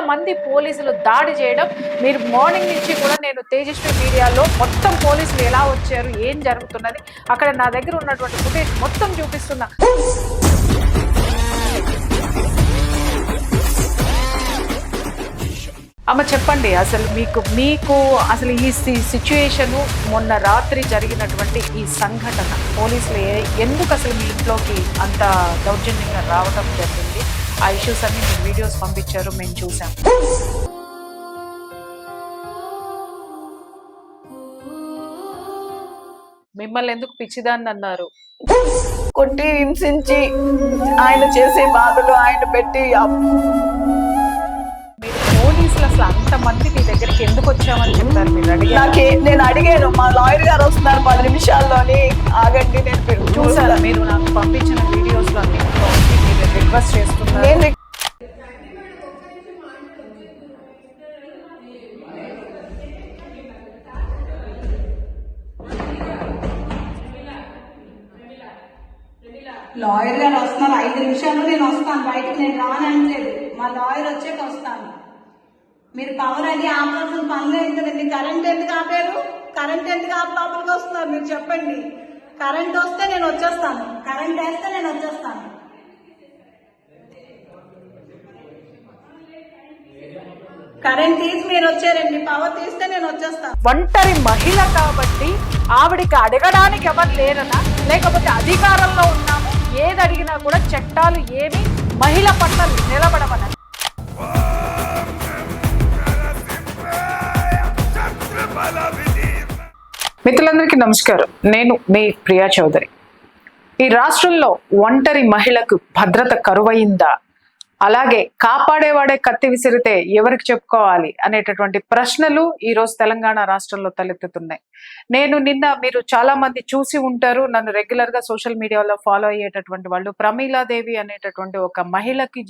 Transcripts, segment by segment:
మంది పోలీసులు దాడి చేయడం మీరు మార్నింగ్ నుంచి కూడా నేను తేజస్వి మీడియాలో మొత్తం పోలీసులు ఎలా వచ్చారు ఏం జరుగుతున్నది అక్కడ నా దగ్గర ఉన్నటువంటి ఫుటేజ్ మొత్తం చూపిస్తున్నా. అమ్మ చెప్పండి, అసలు మీకు అసలు ఈ సిచ్యుయేషను మొన్న రాత్రి జరిగినటువంటి ఈ సంఘటన పోలీసులు ఎందుకు అసలు మీ ఇంట్లోకి అంత దౌర్జన్యంగా రావడం జరిగింది? ఆ ఇష్యూస్ అన్ని మీరు వీడియోస్ పంపించారు, మేము చూసాం. మిమ్మల్ని ఎందుకు పిచ్చిదాన్ని అన్నారు? కొట్టి హింసించి ఆయన చేసే బాధలు ఆయన పెట్టి మీరు పోలీసులు అసలు అంతమంది మీ దగ్గరికి ఎందుకు వచ్చామని చెప్పారు? నేను అడిగాను, మా లాయర్ గారు వస్తున్నారు 10 నిమిషాల్లోని, ఆగండి. నేను చూసారా, మీరు నాకు పంపించిన వీడియోస్ లో అన్నింటిలో మీరు రిక్వెస్ట్ చేస్తున్నారు. లాయర్ గారు వస్తున్నారు 5 నిమిషాల్లో, నేను వస్తాను బయటకు. నేను రానట్లేదు, మా లాయర్ వచ్చాక వస్తాను. మీరు పవర్ అది ఆపాల్సిన పనులు ఏంటండి? కరెంట్ ఎందుకు ఆపారు? కరెంట్ ఎందుకు ఆపి లోపలికి వస్తున్నారు మీరు చెప్పండి. కరెంట్ వస్తే నేను వచ్చేస్తాను, కరెంట్ వేస్తే నేను వచ్చేస్తాను. కరెంట్ తీసి మీరు వచ్చారండి, పవర్ తీస్తే నేను వచ్చేస్తాను. ఒంటరి మహిళ కాబట్టి ఆవిడికి అడగడానికి ఎవరు లేరనా, లేకపోతే అధికారంలో ఉన్నాము ఏది అడిగినా కూడా చట్టాలు ఏమి మహిళ పట్ల నిలబడమని? మిత్రులందరికీ నమస్కారం, నేను మీ ప్రియా చౌదరి. ఈ రాష్ట్రంలో ఒంటరి మహిళకు భద్రత కరువైందా, అలాగే కాపాడేవాడే కత్తి విసిరితే ఎవరికి చెప్పుకోవాలి అనేటటువంటి ప్రశ్నలు ఈరోజు తెలంగాణ రాష్ట్రంలో తలెత్తుతున్నాయి. నేను నిన్న, మీరు చాలా మంది చూసి ఉంటారు, నన్ను రెగ్యులర్ గా సోషల్ మీడియాలో ఫాలో అయ్యేటటువంటి వాళ్ళు, ప్రమీలాదేవి అనేటటువంటి ఒక మహిళకి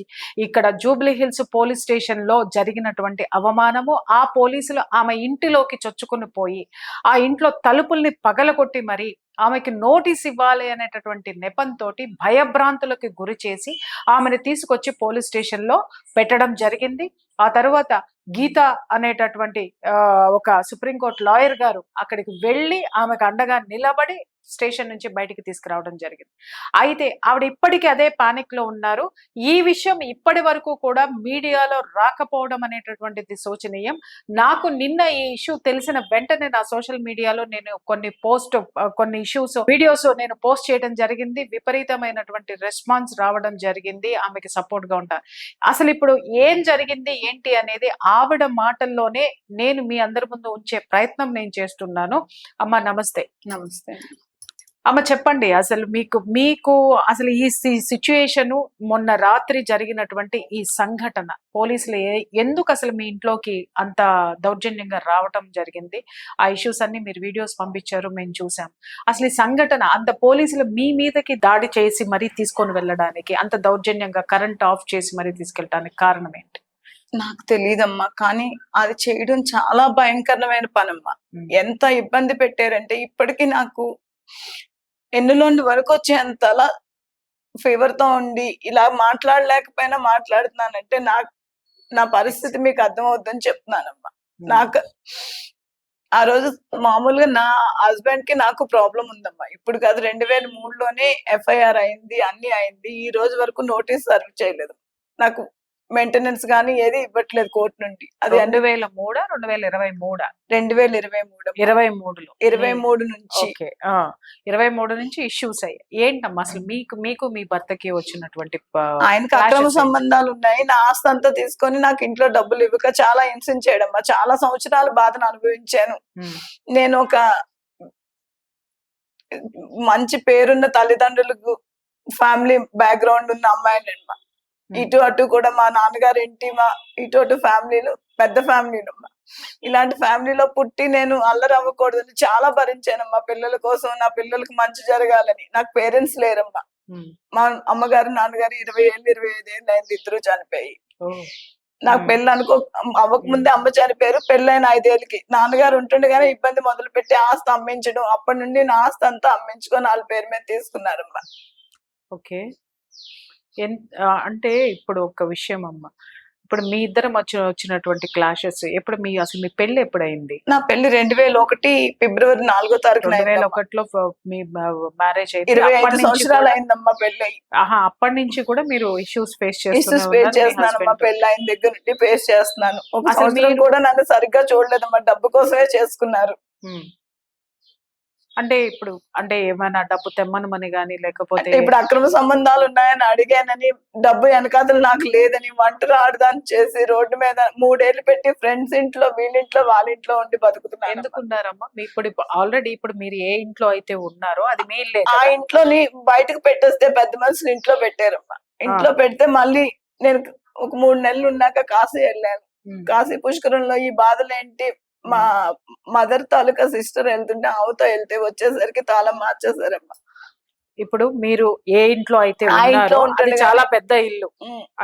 ఇక్కడ జూబ్లీ హిల్స్ పోలీస్ స్టేషన్ లో జరిగినటువంటి అవమానము, ఆ పోలీసులు ఆమె ఇంటిలోకి చొచ్చుకుని పోయి ఆ ఇంట్లో తలుపుల్ని పగలగొట్టి మరి ఆమెకి నోటీస్ ఇవ్వాలి అనేటటువంటి నెపంతో భయభ్రాంతులకు గురి చేసి ఆమెను తీసుకొచ్చి పోలీస్ స్టేషన్ లో పెట్టడం జరిగింది. ఆ తర్వాత గీత అనేటటువంటి ఒక సుప్రీంకోర్టు లాయర్ గారు అక్కడికి వెళ్ళి ఆమెకు అండగా నిలబడి స్టేషన్ నుంచి బయటికి తీసుకురావడం జరిగింది. అయితే ఆవిడ ఇప్పటికీ అదే పానిక్ లో ఉన్నారు. ఈ విషయం ఇప్పటి వరకు కూడా మీడియాలో రాకపోవడం అనేటటువంటిది శోచనీయం. నాకు నిన్న ఈ ఇష్యూ తెలిసిన వెంటనే నా సోషల్ మీడియాలో నేను కొన్ని ఇష్యూస్ వీడియోస్ నేను పోస్ట్ చేయడం జరిగింది. విపరీతమైనటువంటి రెస్పాన్స్ రావడం జరిగింది, ఆమెకి సపోర్ట్ గా ఉంటారు. అసలు ఇప్పుడు ఏం జరిగింది ఏంటి అనేది ఆవిడ మాటల్లోనే నేను మీ అందరి ముందు ఉంచే ప్రయత్నం నేను చేస్తున్నాను. అమ్మ నమస్తే. నమస్తే అమ్మ చెప్పండి, అసలు మీకు అసలు ఈ సిచ్యుయేషను మొన్న రాత్రి జరిగినటువంటి ఈ సంఘటన పోలీసులు ఎందుకు అసలు మీ ఇంట్లోకి అంత దౌర్జన్యంగా రావటం జరిగింది? ఆ ఇష్యూస్ అన్ని మీరు వీడియోస్ పంపించారు, మేము చూసాం. అసలు ఈ సంఘటన అంత పోలీసులు మీ మీదకి దాడి చేసి మరీ తీసుకొని వెళ్ళడానికి, అంత దౌర్జన్యంగా కరెంట్ ఆఫ్ చేసి మరీ తీసుకెళ్ళడానికి కారణం ఏంటి? నాకు తెలియదమ్మా, కానీ అది చేయడం చాలా భయంకరమైన పనమ్మా. ఎంత ఇబ్బంది పెట్టారంటే ఇప్పటికీ నాకు ఎన్నులోండి వరకు వచ్చేంతలా ఫీవర్ తో ఉండి ఇలా మాట్లాడలేకపోయినా మాట్లాడుతున్నానంటే నా పరిస్థితి మీకు అర్థమవుద్దని చెప్తున్నానమ్మా. నాకు ఆ రోజు మామూలుగా నా హస్బెండ్ కి నాకు ప్రాబ్లం ఉందమ్మా. ఇప్పుడు కాదు, 2003లోనే FIR అయింది, అన్ని అయింది. ఈ రోజు వరకు నోటీస్ సర్వ్ చేయలేదు. నాకు మెయింటెనెన్స్ గానీ ఏది ఇవ్వట్లేదు కోర్టు నుండి. అది 2003 2023 2023లో 23 నుంచి 23 నుంచి ఇష్యూస్ అయ్యాయి. ఏంటమ్మా అసలు మీకు మీ భర్తకి వచ్చినటువంటి ఆయనకు అక్రమ సంబంధాలు ఉన్నాయి. నా ఆస్తి అంతా తీసుకొని నాకు ఇంట్లో డబ్బులు ఇవ్వక చాలా హింసించాడమ్మా. చాలా సంవత్సరాల బాధను అనుభవించాను. నేను ఒక మంచి పేరున్న తల్లిదండ్రులకు ఫ్యామిలీ బ్యాక్గ్రౌండ్ ఉన్న అమ్మాయినమ్మా. ఇటు అటు కూడా మా నాన్నగారు ఏంటి, మా ఇటు అటు ఫ్యామిలీలు పెద్ద ఫ్యామిలీలు. ఇలాంటి ఫ్యామిలీలో పుట్టి నేను అల్లరి అవ్వకూడదని చాలా భరించానమ్మా. పిల్లల కోసం, నా పిల్లలకు మంచి జరగాలని. నాకు పేరెంట్స్ లేరమ్మా. మా అమ్మగారు నాన్నగారు 20 ఏళ్ళు 25 ఏళ్ళు అయింది, ఇద్దరు చనిపోయి. నాకు పెళ్ళి అవ్వకముందే అమ్మ చనిపోయారు. పెళ్ళైన 5 ఏళ్ళకి నాన్నగారు ఉంటుండగానే ఇబ్బంది మొదలు పెట్టి ఆస్తి అమ్మించడం. అప్పటి నుండి నా ఆస్తి అంతా అమ్మించుకొని వాళ్ళ పేరు మీద తీసుకున్నారమ్మా. ఓకే, అంటే ఇప్పుడు ఒక విషయం అమ్మ, ఇప్పుడు మీ ఇద్దరం వచ్చినటువంటి క్లాషెస్ ఎప్పుడు అసలు మీ పెళ్లి ఎప్పుడైంది? నా పెళ్లి 2001 ఫిబ్రవరి 4వ తారీఖున 2001లో మీ మ్యారేజ్ అయితే 25 సంవత్సరాలు అయిందమ్మా పెళ్లి. అప్పటి నుంచి కూడా మీరు ఇష్యూస్ ఫేస్ ఇష్యూస్ ఫేస్ చేస్తున్నానమ్మా. పెళ్లి అయిన దగ్గర నుండి ఫేస్ చేస్తున్నాను. ఒక సంవత్సరం కూడా నన్ను సరిగ్గా చూడలేదమ్మా. డబ్బు కోసమే చేసుకున్నారు. అంటే ఇప్పుడు అంటే ఏమైనా డబ్బు తెమ్మనమని గానీ లేకపోతే ఇప్పుడు అక్రమ సంబంధాలు ఉన్నాయని అడిగానని, డబ్బు వెనకాతలు నాకు లేదని, వంటలు ఆడదాన్ని చేసి రోడ్డు మీద 3 ఏళ్ళు పెట్టి ఫ్రెండ్స్ ఇంట్లో, వీళ్ళింట్లో, వాళ్ళ ఇంట్లో ఉండి బతుకుతున్నాను. ఎందుకున్నారమ్మా? ఇప్పుడు ఆల్రెడీ ఇప్పుడు మీరు ఏ ఇంట్లో అయితే ఉన్నారో అది మీ ఇల్లే ఆ ఇంట్లోని బయటకు పెట్టేస్తే పెద్ద మనుషులు ఇంట్లో పెట్టారమ్మా. ఇంట్లో పెడితే మళ్ళీ నేను ఒక 3 నెలలు ఉన్నాక కాశీ వెళ్ళాను. కాశీ పుష్కరంలో ఈ బాధలు ఏంటి, మా మదర్ తాలూకా సిస్టర్ వెళ్తుంటే ఆవుతో వెళ్తే వచ్చేసరికి తాళం మార్చేసారమ్మా. ఇప్పుడు మీరు ఏ ఇంట్లో అయితే ఉన్నారో అది చాలా పెద్ద ఇల్లు.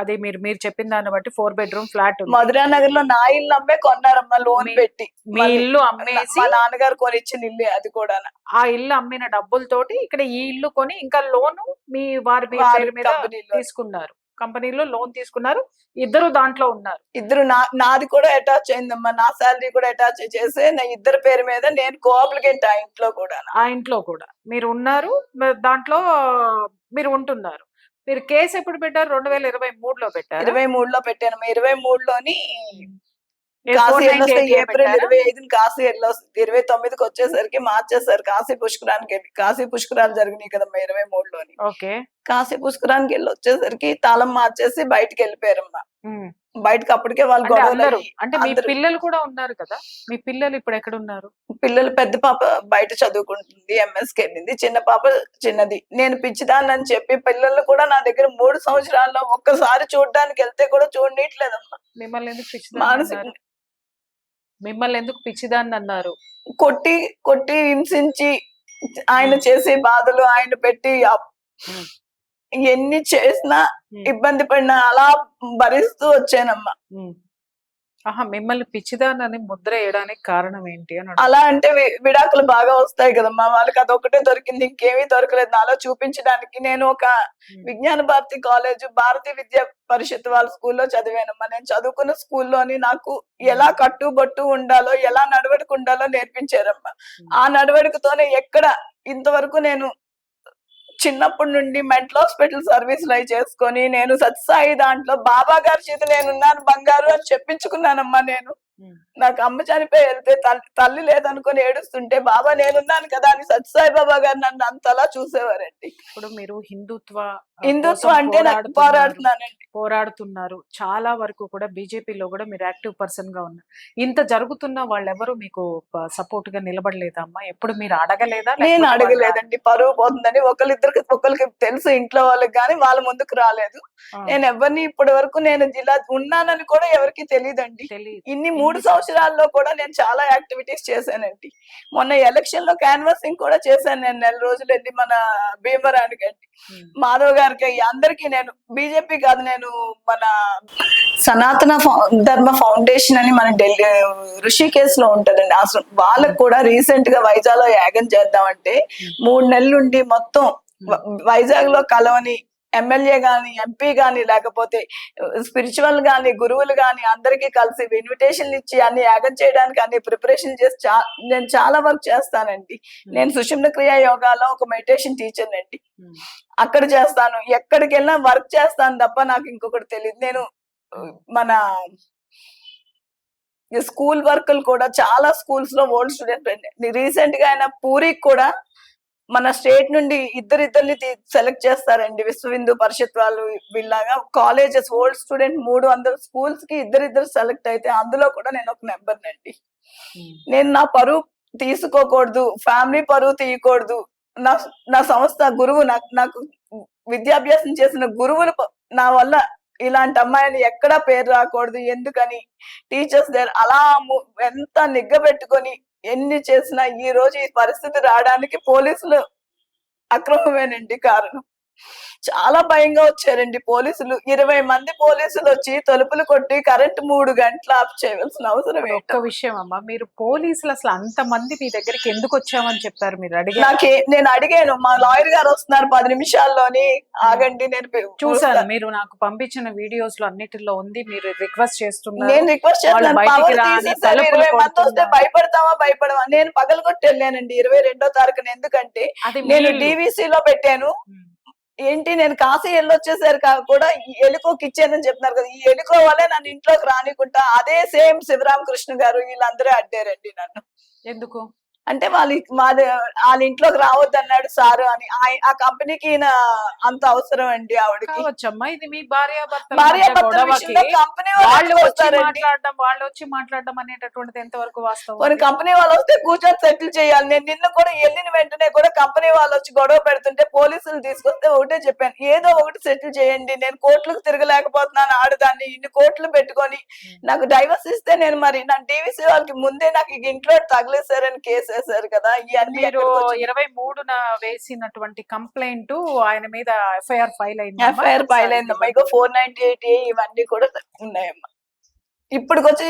అది మీరు చెప్పిన దాన్ని బట్టి 4 bedroom ఫ్లాట్ మధురా నగర్ లో నా ఇల్లు అమ్మే కొన్నారమ్మా లోన్ పెట్టి. మీ ఇల్లు అమ్మేసి మా నాన్నగారు కొనిచ్చిన ఇల్లు అది కూడా. ఆ ఇల్లు అమ్మిన డబ్బులతోటి ఇక్కడ ఈ ఇల్లు కొని ఇంకా లోను మీ వారి పేరు మీద తీసుకున్నారు. కంపెనీలో లోన్ తీసుకున్నారు. ఇద్దరు దాంట్లో ఉన్నారు. ఇద్దరు నాది కూడా అటాచ్ అయిందమ్మా. నా శాలరీ కూడా అటాచ్ చేసి నా ఇద్దరు పేరు మీద నేను కోఆప్లికేట్ ఆ ఇంట్లో కూడా మీరు ఉన్నారు. దాంట్లో మీరు ఉంటున్నారు. మీరు కేసు ఎప్పుడు పెట్టారు? 2023లో పెట్టారు. 23లో పెట్టాను. 23లోని కాశీ వెళ్ళొస్తే ఏప్రిల్ 25 కాశీ వెళ్ళొస్తుంది. 29కి వచ్చేసరికి మార్చేసారు. కాశీ పుష్కరానికి వెళ్ళి, కాశీ పుష్కరాలు జరిగినాయి కదమ్మా 23లోని. ఓకే. కాశీ పుష్కరానికి వెళ్ళి వచ్చేసరికి తాళం మార్చేసి బయటకు వెళ్ళిపోయారమ్మా. బయటకి అప్పటికే వాళ్ళు గొడవలు. అంటే మీ పిల్లలు కూడా ఉన్నారు కదా, మీ పిల్లలు ఇప్పుడు ఎక్కడ ఉన్నారు? పిల్లలు పెద్ద పాప బయట చదువుకుంటుంది, ఎంఎస్కి వెళ్ళింది. చిన్న పాప చిన్నది. నేను పిచ్చిదాన్ని అని చెప్పి పిల్లలు కూడా నా దగ్గర 3 సంవత్సరాల్లో ఒక్కసారి చూడడానికి వెళ్తే కూడా చూడనీయట్లేదమ్మా. మిమ్మల్ని ఎందుకు పిచ్చిదాన్ని అన్నారు? కొట్టి హింసించి ఆయన చేసే బాధలు, ఆయన పెట్టి ఎన్ని చేసినా ఇబ్బంది పడినా అలా భరిస్తూ వచ్చానమ్మా. మిమ్మల్ని పిచ్చిదాన్ని ముద్ర వేయడానికి కారణం ఏంటి అని? అలా అంటే విడాకులు బాగా వస్తాయి కదమ్మా, వాళ్ళకి అదొకటే దొరికింది, ఇంకేమీ దొరకలేదు నాలో చూపించడానికి. నేను ఒక విజ్ఞాన భారతి కాలేజ్, భారతీయ విద్యా పరిషత్ వాళ్ళ స్కూల్లో చదివానమ్మా. నేను చదువుకున్న స్కూల్లోని నాకు ఎలా కట్టుబొట్టు ఉండాలో, ఎలా నడవడిక ఉండాలో నేర్పించారమ్మా. ఆ నడవడికతోనే ఎక్కడ ఇంతవరకు నేను చిన్నప్పటి నుండి మెంటల్ హాస్పిటల్ సర్వీసులు అవి చేసుకొని నేను సత్సాయి దాంట్లో బాబా గారి చేతి నేనున్నాను బంగారు అని చెప్పించుకున్నానమ్మా. నేను నాకు అమ్మ చనిపోయి వెళ్తే తల్లి లేదనుకుని ఏడుస్తుంటే బాబా నేనున్నాను కదా అని సత్సాయి బాబా గారు నన్ను అంతలా చూసేవారండి. ఇప్పుడు మీరు హిందుత్వ అంటే నాకు పోరాడుతున్నారు. చాలా వరకు కూడా బీజేపీలో కూడా మీరు యాక్టివ్ పర్సన్ గా ఉన్నారు. ఇంత జరుగుతున్న వాళ్ళెవరు మీకు సపోర్ట్ గా నిలబడలేదా అమ్మా? ఎప్పుడు మీరు అడగలేదా? నేను అడగలేదండి. పరువు పోతుందని ఒకరికి తెలుసు ఇంట్లో వాళ్ళకి, కానీ వాళ్ళ ముందుకు రాలేదు. నేను ఎవరిని ఇప్పటి వరకు నేను జిల్లా ఉన్నానని కూడా ఎవరికి తెలియదండి. ఇన్ని 3 సంవత్సరాల్లో కూడా నేను చాలా యాక్టివిటీస్ చేశానండి. మొన్న ఎలక్షన్ లో క్యాన్వాసింగ్ కూడా చేశాను. నేను 4 రోజులు వెళ్ళి మన భీమరానికి అండి, మాధవ్ గారికి, అందరికి. నేను బీజేపీ కాదు, నేను మన సనాతన ధర్మ ఫౌండేషన్ అని మన ఢిల్లీ ఋషికేశ్ లో ఉంటదండి ఆశ్రమం, వాళ్ళకు కూడా రీసెంట్ గా వైజాగ్ లో యాగం చేద్దామంటే 3 నెలల నుండి మొత్తం వైజాగ్ లో కలవని ఎమ్మెల్యే గాని, ఎంపీ గాని, లేకపోతే స్పిరిచువల్ గాని, గురువులు గాని అందరికీ కలిసి ఇన్విటేషన్లు ఇచ్చి అన్ని యాగం చేయడానికి అన్ని ప్రిపరేషన్ చేసి నేను చాలా వర్క్ చేస్తానండి. నేను సుషుమ్న క్రియా యోగాలో ఒక మెడిటేషన్ టీచర్ అండి. అక్కడ చేస్తాను, ఎక్కడికి వెళ్ళినా వర్క్ చేస్తాను తప్ప నాకు ఇంకొకటి తెలియదు. నేను మన స్కూల్ వర్కులు కూడా చాలా స్కూల్స్ లో ఓల్డ్ స్టూడెంట్ అండి. రీసెంట్ గా ఆయన పూరికి కూడా మన స్టేట్ నుండి ఇద్దరిని సెలెక్ట్ చేస్తారండి. విశ్వ హిందూ పరిషత్ వాళ్ళు వీళ్ళగా కాలేజెస్ ఓల్డ్ స్టూడెంట్ 300 స్కూల్స్ కి ఇద్దరు సెలెక్ట్ అయితే అందులో కూడా నేను ఒక నెంబర్ నండి. నేను నా పరువు తీసుకోకూడదు, ఫ్యామిలీ పరువు తీయకూడదు. నా సంస్థ గురువు, నాకు విద్యాభ్యాసం చేసిన గురువులు నా వల్ల ఇలాంటి అమ్మాయిని ఎక్కడా పేరు రాకూడదు ఎందుకని టీచర్స్ దగ్గర అలా ఎంత నిగ్గబెట్టుకొని ఎన్ని చేసినా ఈ రోజు ఈ పరిస్థితి రావడానికి పోలీసులు అక్రమమేనండి కారణం. చాలా భయంగా వచ్చారండి పోలీసులు. 20 మంది పోలీసులు వచ్చి తలుపులు కొట్టి కరెంట్ 3 గంటలు ఆఫ్ చేయవలసిన అవసరం ఇప్పుడు ఒక్క ఏంటో. విషయం అమ్మా, మీరు పోలీసులు అసలు అంత మంది మీ దగ్గరికి ఎందుకు వచ్చామని చెప్పారు? మీరు అడిగారు? నేను అడిగాను, మా లాయర్ గారు వస్తున్నారు 10 నిమిషాల్లోని, ఆగండి నేను చూసాను, మీరు నాకు పంపించిన వీడియోస్ లో అన్నిటిలో ఉంది. మీరు రిక్వెస్ట్ చేస్తున్నారు, నేను రిక్వెస్ట్ వాళ్ళు చేస్తున్నాను, బయటికి పవర్ రాని తీసేసారు. తలుపులు 20 మంది వస్తే కొడుతున్నారు. భయపడతామా భయపడమా? నేను పగలగొట్టి వెళ్ళానండి 22వ తారీఖున. ఎందుకంటే అది నేను మీరు DVC లో పెట్టాను. ఏంటి, నేను కాశీ వెళ్ళొచ్చేసరికి కూడా ఈ ఎలుకోకి ఇచ్చానని చెప్తున్నారు కదా, ఈ ఎలుకో వల్లే నన్ను ఇంట్లోకి రానికుంటా అదే సేమ్ శివరామకృష్ణ గారు వీళ్ళందరూ అడ్డారండి నన్ను. ఎందుకు? అంటే వాళ్ళ ఇంట్లోకి రావద్దు అన్నాడు సారు అని. ఆ కంపెనీకి ఈయన అంత అవసరం అండి ఆవిడకి. కావచ్చమ్మా, ఇది మీ భార్యాభర్తల భార్యాభర్తల విషయంలో కంపెనీ వాళ్ళు వస్తారండి. వాళ్ళు వచ్చి మాట్లాడడం అనేటటువంటిది ఎంతవరకు వాస్తవం? కొన్ని కంపెనీ వాళ్ళు వస్తే కూర్చొని సెటిల్ చేయాలి. నేను నిన్న కూడా వెళ్ళిన వెంటనే కూడా కంపెనీ వాళ్ళు వచ్చి గొడవ పెడుతుంటే పోలీసులు తీసుకొస్తే ఒకటే చెప్పాను, ఏదో ఒకటి సెటిల్ చేయండి, నేను కోర్టులకు తిరగలేకపోతున్నాను ఆడదాన్ని, ఇన్ని కోట్లు పెట్టుకొని నాకు డైవర్స్ ఇస్తే నేను మరి నా DVC వాళ్ళకి ముందే నాకు ఇంట్లో తగిలేశారని కేసు వేశారు కదా. ఇవన్నీ మీరు 23న వేసినటువంటి కంప్లైంట్ ఆయన మీద ఎఫ్ఐఆర్ ఫైల్ అయింది. ఎఫ్ఐఆర్ ఫైల్ అయిందమ్మా. ఇక 498A ఇవన్నీ కూడా ఉన్నాయమ్మా. ఇప్పటికొచ్చి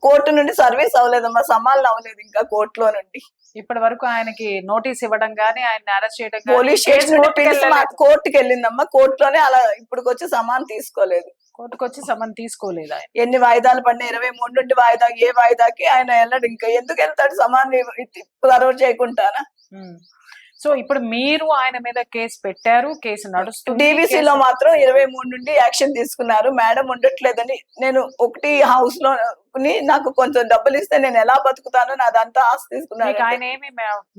కోర్టు నుండి సర్వీస్ అవ్వలేదమ్మా, సమాలను అవ్వలేదు ఇంకా కోర్టులో నుండి. ఇప్పటి వరకు ఆయనకి నోటీస్ ఇవ్వడం గానీ, ఆయన అరెస్ట్ చేయడం గానీ, పోలీస్ స్టేషన్ నుండి పిలిచి కోర్టుకి వెళ్ళిందమ్మా. కోర్టులోనే అలా ఇప్పటికొచ్చి సమాన్ తీసుకోలేదు. కోర్టుకు వచ్చి సమన్ తీసుకోలేదు ఆయన. ఎన్ని వాయిదాలు పడినా 23 నుండి వాయిదా, ఏ వాయిదాకి ఆయన వెళ్ళడు. ఇంకా ఎందుకు వెళ్తాడు సమాన్ సర్వ్ చేయకుండానా? సో ఇప్పుడు మీరు ఆయన మీద కేసు పెట్టారు, కేసు నడుస్తుంది. DVC లో మాత్రం 23 నుండి యాక్షన్ తీసుకున్నారు. మేడం ఉండట్లేదని, నేను ఒకటి హౌస్ లో నాకు కొంచెం డబ్బులు ఇస్తే నేను ఎలా బతుకుతానో నాదంతా ఆస్తి తీసుకున్నాను. ఆయన ఏమి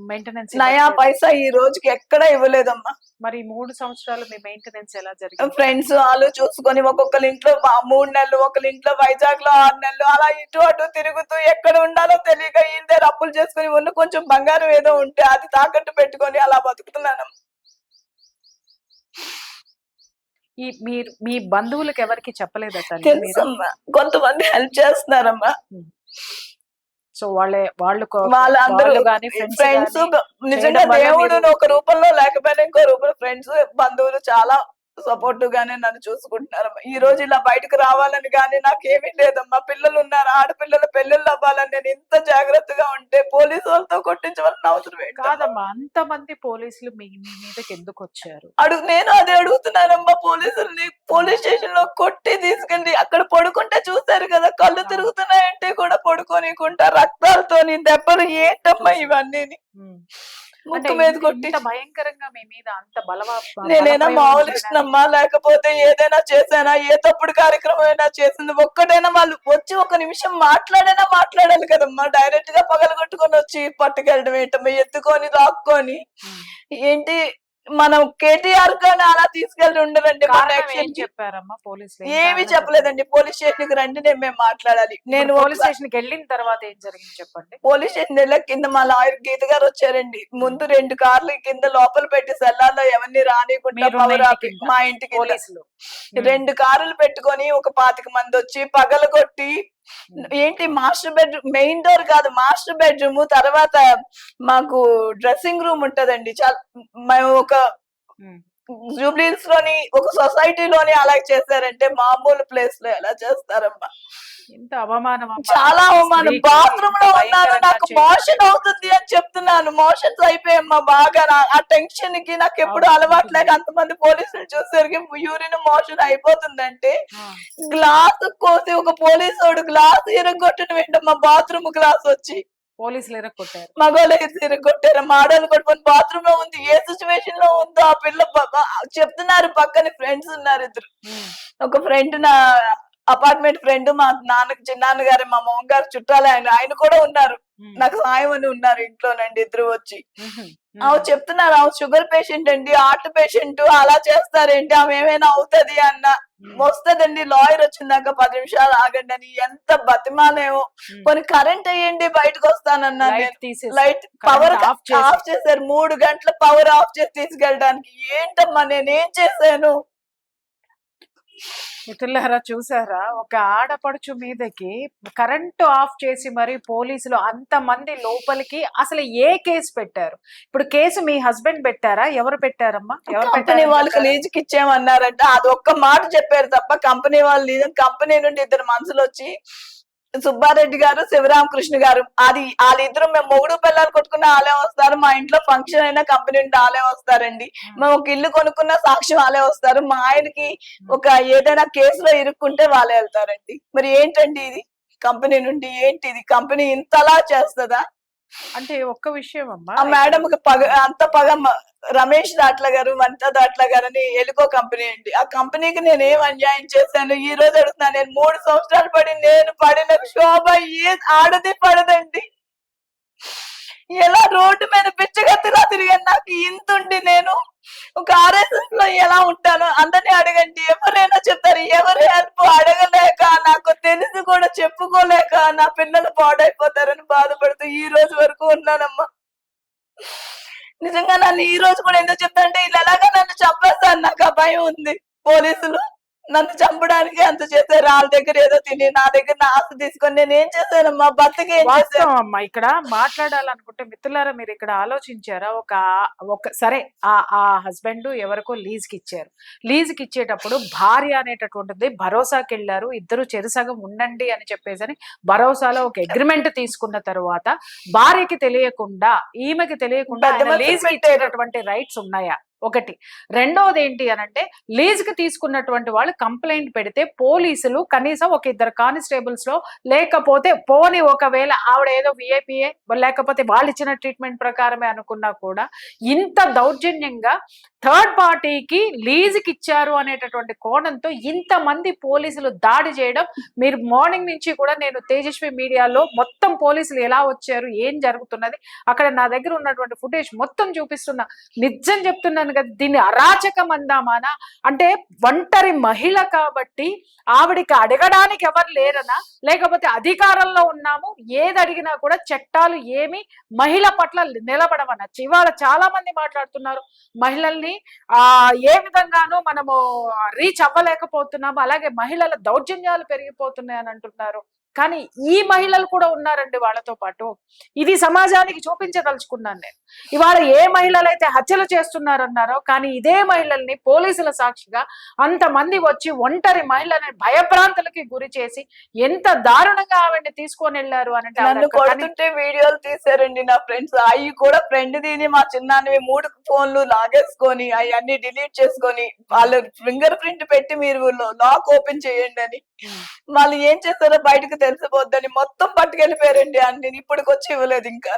మెయింటెనెన్స్ నయా పైసా ఈ రోజుకి ఎక్కడ ఇవ్వలేదమ్మా. మరి 3 సంవత్సరాలు మీ మెయింటెనెన్స్ ఎలా జరిగింది? ఫ్రెండ్స్ వాళ్ళు చూసుకొని ఒక్కొక్కరి ఇంట్లో 3 నెలలు, ఒకరి ఇంట్లో వైజాగ్ లో 6 నెలలు, అలా ఇటు అటు తిరుగుతూ ఎక్కడ ఉండాలో తెలియక వీళ్ళ దగ్గర అప్పులు చేసుకుని ఉన్న కొంచెం బంగారం ఏదో ఉంటే అది తాకట్టు పెట్టుకొని అలా బతుకుతున్నాను. మీరు మీ బంధువులకు ఎవరికి చెప్పలేదా తల్లి? తెలుసమ్మా, కొంతమంది హెల్ప్ చేస్తున్నారమ్మా. సో వాళ్ళందరూ ఫ్రెండ్స్ నిజంగా దేవుడు ఒక రూపంలో లేకపోయినా ఇంకో రూపంలో ఫ్రెండ్స్ బంధువులు చాలా సపోర్టివ్ గానే నన్ను చూసుకుంటున్నారమ్మా. ఈ రోజు ఇలా బయటకు రావాలని కానీ నాకేమీ లేదమ్మా. పిల్లలు ఉన్నారు, ఆడపిల్లల పెళ్లిళ్ళు అవ్వాలని నేను ఇంత జాగ్రత్తగా ఉంటే పోలీసు వాళ్ళతో కొట్టించవలసిన అవసరం ఏంటి? కాదమ్మా, అంతమంది పోలీసులు మీ మీదకి ఎందుకు వచ్చారు? నేను అదే అడుగుతున్నానమ్మా. పోలీసుల్ని పోలీస్ స్టేషన్ లో కొట్టి తీసుకెళ్ళి అక్కడ పడుకుంటే చూస్తారు కదా, కళ్ళు తిరుగుతున్నాయంటే కూడా పడుకోనికుంటా, రక్తాలతోని దెబ్బలు, ఏంటమ్మా ఇవన్నీ ముక్కు మీద కొట్టి. భయంకరంగా మీ మీద అంత నేనైనా మామూలు ఇష్టమ్మా, లేకపోతే ఏదైనా చేసానా, ఏ తప్పుడు కార్యక్రమం అయినా చేసింది ఒక్కటైనా వాళ్ళు వచ్చి 1 నిమిషం మాట్లాడాలి కదమ్మా. డైరెక్ట్ గా పగలగొట్టుకొని వచ్చి పట్టుకెళ్ళడం ఏంటమ్మా, ఎత్తుకొని లాక్కొని. ఏంటి మనం KTR కానీ అలా తీసుకెళ్ళి ఉండరండి. చెప్పారమ్మా పోలీసులు? ఏమీ చెప్పలేదండి. పోలీస్ స్టేషన్ కి రండి, మేము మాట్లాడాలి. నేను పోలీస్ స్టేషన్ కి వెళ్ళిన తర్వాత ఏం జరిగింది చెప్పండి. పోలీస్ స్టేషన్ వెళ్ళక కింద మా లాయర్ గీత గారు వచ్చారండి. ముందు 2 కార్లు కింద లోపల పెట్టి సెల్లార్లో ఎవరిని రానికుండా మా ఇంటికి 2 కార్లు పెట్టుకొని ఒక 25 మంది వచ్చి పగలగొట్టి, ఏంటి మాస్టర్ బెడ్రూమ్, మెయిన్ డోర్ కాదు మాస్టర్ బెడ్రూమ్, తర్వాత మాకు డ్రెస్సింగ్ రూమ్ ఉంటదండి. మేము ఒక జూబ్లీస్ లోని ఒక సొసైటీలోని అలా చేశారంటే మామూలు ప్లేస్ లో ఎలా చేస్తారమ్మా? ఎంత అవమానం, చాలా అవమానం. బాత్రూమ్ లో ఉన్నాను, నాకు మోషన్ అవుతుంది అని చెప్తున్నాను. మోషన్స్ అయిపోయామ్మా బాగా. ఆ టెన్షన్ కి నాకు ఎప్పుడు అలవాట్లేక అంతమంది పోలీసులు చూసేసరికి యూరిన్ మోషన్ అయిపోతుందంటే గ్లాస్ కోసి ఒక పోలీసు గ్లాస్ ఇరగొట్టిన వెంటమ్మా, బాత్రూమ్ గ్లాస్ వచ్చి పోలీసులు ఎరగొట్టారు. మగవాళ్ళు ఎరగొట్టారు, మాడలు కొట్టుకొని బాత్రూమ్ లో ఉంది. ఏ సిచ్యువేషన్ లో ఉందో ఆ పిల్ల చెప్తున్నారు. పక్కన ఫ్రెండ్స్ ఉన్నారు 2. ఒక ఫ్రెండ్ నా అపార్ట్మెంట్ ఫ్రెండ్, మా చిన్నాన్నగారు, మా మామ గారు చుట్టాలు, ఆయన కూడా ఉన్నారు. నాకు సాయం అని ఉన్నారు ఇంట్లోనండి 2 వచ్చి. చెప్తున్నారు, ఆమె షుగర్ పేషెంట్ అండి, హార్ట్ పేషెంట్, అలా చేస్తారేంటి, ఆమె ఏమైనా అవుతుంది అన్న. వస్తదండి, లాయర్ వచ్చిందాక 10 నిమిషాలు ఆగండి అని ఎంత బతిమాలేమో. కొన్ని కరెంట్ అయ్యండి బయటకు వస్తానన్నా. లైట్ పవర్ ఆఫ్ చేశారు. 3 గంటల పవర్ ఆఫ్ చేసి తీసుకెళ్ళడానికి. ఏంటమ్మా నేనేం చేశాను? మిత్రులారా చూసారా, ఒక ఆడపడుచు మీదకి కరెంటు ఆఫ్ చేసి మరి పోలీసులు అంతమంది లోపలికి అసలు ఏ కేసు పెట్టారు? ఇప్పుడు కేసు మీ హస్బెండ్ పెట్టారా? ఎవరు పెట్టారమ్మా? ఎవరు కంపెనీ వాళ్ళకి లీజుకి ఇచ్చామన్నారంట. అది ఒక్క మాట చెప్పారు తప్ప కంపెనీ వాళ్ళు కంపెనీ నుండి ఇద్దరు మనుషులు వచ్చి సుబ్బారెడ్డి గారు, శివరామకృష్ణ గారు, అది వాళ్ళిద్దరు మేము మొగుడు పిల్లలు కొట్టుకున్న వాళ్ళే వస్తారు. మా ఇంట్లో ఫంక్షన్ అయినా కంపెనీ నుండి వాళ్ళే వస్తారండి. మేము ఒక ఇల్లు కొనుక్కున్న సాక్ష్యం వాళ్ళే వస్తారు. మా ఆయనకి ఒక ఏదైనా కేసులో ఇరుక్కుంటే వాళ్ళే వెళ్తారండి. మరి ఏంటండి ఇది? కంపెనీ నుండి ఏంటిది? కంపెనీ ఇంతలా చేస్తుందా? అంటే ఒక్క విషయం అమ్మా, ఆ మేడం అంత పగ రమేష్ దాట్ల గారు, వనిత దాట్ల గారు అని ఎలుకో కంపెనీ అండి. ఆ కంపెనీకి నేను ఏం అన్యాయం చేశాను ఈ రోజు అడుగుతున్నా. నేను 3 సంవత్సరాలు పడి నేను పడిన శోభ ఏ ఆడది పడదండి. ఎలా రోడ్డు మీద పిచ్చగత్తిలా తిరిగాను. నాకు ఇంతుండి నేను ఒక RSS లో ఎలా ఉంటాను అందరినీ అడగండి, ఎవరైనా చెప్తారు. ఎవరు హెల్ప్ అడగలేక, నాకు తెలిసి కూడా చెప్పుకోలేక నా పిల్లలు పాడైపోతారని బాధపడుతూ ఈ రోజు వరకు ఉన్నానమ్మా. నిజంగా నన్ను ఈ రోజు కూడా ఎందుకు చెప్తానంటే వీళ్ళు ఎలాగా నన్ను చంపేస్తాను నాకు ఆ భయం ఉంది. పోలీసులు నన్ను చంపడానికి అంత చేశారు. వాళ్ళ దగ్గర ఏదో తిని నా దగ్గర నా ఆస్తి తీసుకొని నేను ఏం చేశానమ్మా? బతికి ఏం చేశాను? వాస్తవం అమ్మా. ఇక్కడ మాట్లాడాలనుకుంటే మిత్రులారా, మీరు ఇక్కడ ఆలోచించారా? ఒక సరే, ఆ హస్బెండ్ ఎవరికో లీజ్కి ఇచ్చారు. లీజ్కి ఇచ్చేటప్పుడు భార్య అనేటటువంటిది భరోసాకి వెళ్ళారు. ఇద్దరు చెరుసగం ఉండండి అని చెప్పేసి భరోసాలో ఒక అగ్రిమెంట్ తీసుకున్న తరువాత భార్యకి తెలియకుండా, ఈమెకి తెలియకుండా లీజ్కి ఇచ్చేటటువంటి రైట్స్ ఉన్నాయా? ఒకటి. రెండోది ఏంటి అనంటే, లీజుకి తీసుకున్నటువంటి వాళ్ళు కంప్లైంట్ పెడితే పోలీసులు కనీసం ఒక ఇద్దరు కానిస్టేబుల్స్ లో, లేకపోతే పోనీ ఒకవేళ ఆవిడ ఏదో విఐపిఏ లేకపోతే వాళ్ళు ఇచ్చిన ట్రీట్మెంట్ ప్రకారమే అనుకున్నా కూడా ఇంత దౌర్జన్యంగా థర్డ్ పార్టీకి లీజుకి ఇచ్చారు అనేటటువంటి కోణంతో ఇంతమంది పోలీసులు దాడి చేయడం, మీరు మార్నింగ్ నుంచి కూడా నేను తేజస్వి మీడియాలో మొత్తం పోలీసులు ఎలా వచ్చారు, ఏం జరుగుతున్నది, అక్కడ నా దగ్గర ఉన్నటువంటి ఫుటేజ్ మొత్తం చూపిస్తున్నా. నిజం చెప్తున్నాను కదా, దీన్ని అరాచకం అందామానా? అంటే ఒంటరి మహిళ కాబట్టి ఆవిడికి అడగడానికి ఎవరు లేరనా, లేకపోతే అధికారంలో ఉన్నాము ఏది అడిగినా కూడా చట్టాలు ఏమి మహిళ పట్ల నిలబడవనా? ఇవాళ చాలా మంది మాట్లాడుతున్నారు, మహిళల్ని ఏ విధంగానూ మనము రీచ్ అవ్వలేకపోతున్నాము, అలాగే మహిళల దౌర్జన్యాలు పెరిగిపోతున్నాయి అని అంటున్నారు. కానీ ఈ మహిళలు కూడా ఉన్నారండి వాళ్ళతో పాటు. ఇది సమాజానికి చూపించదలుచుకున్నాను నేను. ఇవాళ ఏ మహిళలైతే హత్యలు చేస్తున్నారన్నారో, కానీ ఇదే మహిళల్ని పోలీసుల సాక్షిగా అంతమంది వచ్చి ఒంటరి మహిళని భయభ్రాంతులకి గురి చేసి ఎంత దారుణంగా ఆవిడ్ని తీసుకొని వెళ్ళారు అని నన్ను కొడుతుంటే వీడియోలు తీసారండి నా ఫ్రెండ్స్. అవి కూడా ఫ్రెండ్ దీని మా చిన్నాన్నవి 3 ఫోన్లు లాగేసుకొని అవన్నీ డిలీట్ చేసుకొని వాళ్ళు ఫింగర్ ప్రింట్ పెట్టి మీరు లాక్ ఓపెన్ చేయండి అని, వాళ్ళు ఏం చేస్తారో బయటకు తెలిసిపోద్దని మొత్తం పట్టుకెళ్ళిపోయారండి. అన్ని ఇప్పటికి వచ్చి ఇవ్వలేదు, ఇంకా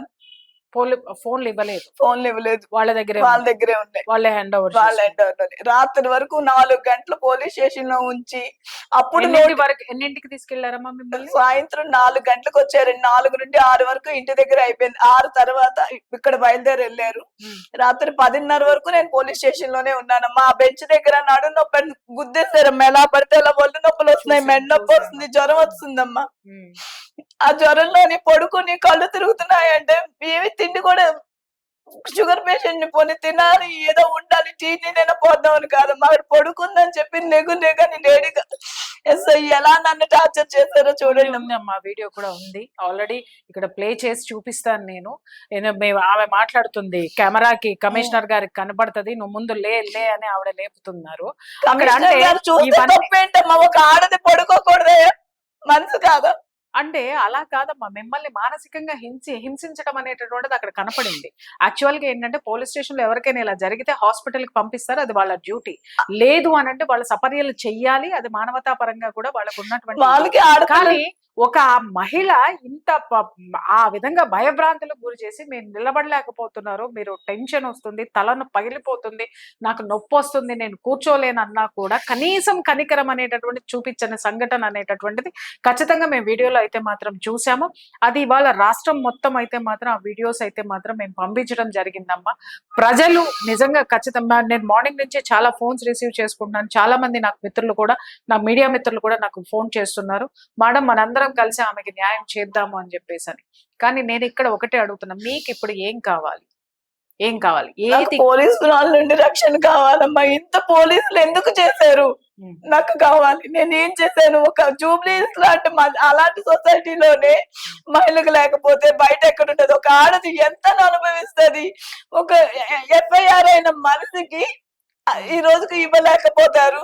ఫోన్లు ఇవ్వలేదు, వాళ్ళ దగ్గరే ఉన్నాయి. వాళ్ళే హ్యాండ్ ఓవర్. రాత్రి వరకు 4 గంటలు పోలీస్ స్టేషన్ లో ఉంచి, అప్పుడు ఎన్నింటికి తీసుకెళ్లారమ్మా మిమ్మల్ని? సాయంత్రం 4 గంటలకు వచ్చారండి. 4 నుండి 6 వరకు ఇంటి దగ్గర అయిపోయింది. 6 తర్వాత ఇక్కడ బయలుదేరి వెళ్ళారు. రాత్రి 10:30 వరకు నేను పోలీస్ స్టేషన్ లోనే ఉన్నానమ్మా. ఆ బెంచ్ దగ్గర నడు నొప్పి గుద్దేశారమ్మా. ఎలా పడితే అలా ఒళ్ళు నొప్పులు వస్తున్నాయి, మెడ నొప్పి వస్తుంది, జ్వరం వస్తుందమ్మా. ఆ జ్వరంలోని పడుకుని కళ్ళు తిరుగుతున్నాయంటే ఏమి తిండి కూడా, షుగర్ పేషెంట్ ని పోనీ తినాలి, ఏదో ఉండాలి, టీనైనా పోద్దామని కాదు, మాకు పడుకుందని చెప్పి లేని లేడీగా ఎస్ఐ ఎలా నన్ను టార్చర్ చేశారో చూడండి. అమ్మా వీడియో కూడా ఉంది ఆల్రెడీ, ఇక్కడ ప్లే చేసి చూపిస్తాను నేను. ఆమె మాట్లాడుతుంది, కెమెరాకి కమిషనర్ గారికి కనబడుతుంది, నువ్వు ముందు లే అని ఆవిడ లేపుతున్నారు. తప్పేంటమ్మా? ఒక ఆడది పడుకోకూడదే, మనసు కాదా? అంటే అలా కాదమ్మా, మిమ్మల్ని మానసికంగా హింసించడం అనేటటువంటిది అక్కడ కనపడింది. యాక్చువల్ గా ఏంటంటే పోలీస్ స్టేషన్ లో ఎవరికైనా ఇలా జరిగితే హాస్పిటల్ కి పంపిస్తారు, అది వాళ్ళ డ్యూటీ. లేదు అని అంటే వాళ్ళ సపర్యలు చెయ్యాలి, అది మానవతా పరంగా కూడా వాళ్ళకు ఉన్నటువంటి. కానీ ఒక మహిళ ఇంత ఆ విధంగా భయభ్రాంతులకు గురి చేసి మీరు నిలబడలేకపోతున్నారు, మీరు టెన్షన్ వస్తుంది, తలను పగిలిపోతుంది, నాకు నొప్పి వస్తుంది, నేను కూర్చోలేనన్నా కూడా కనీసం కనికరం అనేటటువంటి చూపించని సంఘటన అనేటటువంటిది ఖచ్చితంగా మేము వీడియోలో అయితే మాత్రం చూసాము. అది ఇవాళ రాష్ట్రం మొత్తం అయితే మాత్రం ఆ వీడియోస్ అయితే మాత్రం మేము పంపించడం జరిగిందమ్మా. ప్రజలు నిజంగా ఖచ్చితంగా, నేను మార్నింగ్ నుంచే చాలా ఫోన్స్ రిసీవ్ చేసుకుంటున్నాను. చాలా మంది నాకు మిత్రులు కూడా, నా మీడియా మిత్రులు కూడా నాకు ఫోన్ చేస్తున్నారు, మేడం మనందరం కలిసి ఆమెకి న్యాయం చేద్దాము అని చెప్పేసి. కానీ నేను ఇక్కడ ఒకటే అడుగుతున్నా, మీకు ఇప్పుడు ఏం కావాలి? ఏం కావాలి? పోలీసుల నుండి రక్షణ కావాలమ్మా. ఇంత పోలీసులు ఎందుకు చేశారు? నాకు కావాలి. నేను ఏం చేశాను? ఒక జూబ్లీస్ లాంటి అలాంటి సొసైటీలోనే మహిళకు లేకపోతే బయట ఎక్కడ ఉంటది? ఒక ఆడది ఎంత అనుభవిస్తది? ఒక ఎఫ్ఐఆర్ అయిన మనిషికి ఈ రోజుకి ఇవ్వలేకపోతారు.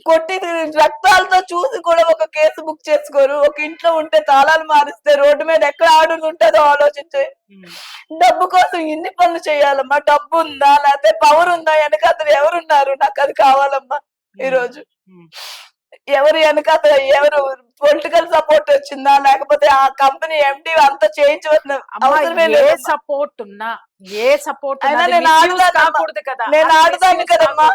కొట్టి రక్తాలతో చూసి కూడా ఒక కేసు బుక్ చేసుకోరు. ఒక ఇంట్లో ఉంటే తాళాలు మారిస్తే రోడ్డు మీద ఎక్కడ ఆడులు ఉంటుందో ఆలోచించే డబ్బు కోసం ఇన్ని పనులు చేయాలమ్మా. డబ్బు ఉందా లేకపోతే పవర్ ఉందా? వెనక అతను ఎవరున్నారు? నాకు అది కావాలమ్మా. ఈ రోజు ఎవరు వెనక ఎవరు పొలిటికల్ సపోర్ట్ వచ్చిందా లేకపోతే ఆ కంపెనీ ఎండి అంతా చేయించవలసిన అవసరమే లేదు. సపోర్ట్ ఉన్నా ఏ సపోర్ట్ అయినా నేను ఆడదాన్ని కదా, నేను ఆడదాన్ని కదమ్మా,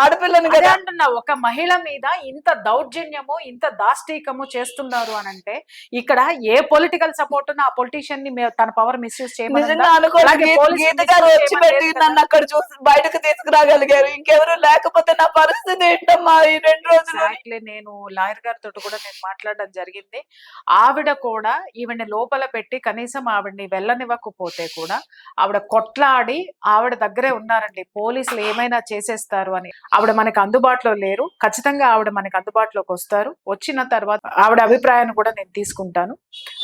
ఆడపిల్లని కదా అంటున్నా. ఒక మహిళ మీద ఇంత దౌర్జన్యము ఇంత దాష్టీకము చేస్తున్నారు అని అంటే ఇక్కడ ఏ పొలిటికల్ సపోర్ట్ ఉన్నా ఆ పొలిటీషియన్ ని తన పవర్ మిస్యూజ్ నిజంగా అనుకోలేదు. గీత గారు వచ్చి పెట్టి నన్ను అక్కడ చూసి బయటకు తీసుకురాగలిగారు. ఇంకెవరు లేకపోతే నా పరిస్థితి ఏంటమ్మా ఈ 2 రోజులు? నేను లాయర్ గారితో కూడా నేను మాట్లాడడం జరిగింది. ఆవిడ కూడా ఈవిడ్ని లోపల పెట్టి కనీసం ఆవిడ్ని వెళ్ళనివ్వకపోతే కూడా ఆవిడ కొట్లాడి ఆవిడ దగ్గరే ఉన్నారండి. పోలీసులు ఏమైనా చేసేస్తారు అని. ఆవిడ మనకి అందుబాటులో లేరు. ఖచ్చితంగా ఆవిడ మనకి అందుబాటులోకి వస్తారు. వచ్చిన తర్వాత ఆవిడ అభిప్రాయాన్ని కూడా నేను తీసుకుంటాను.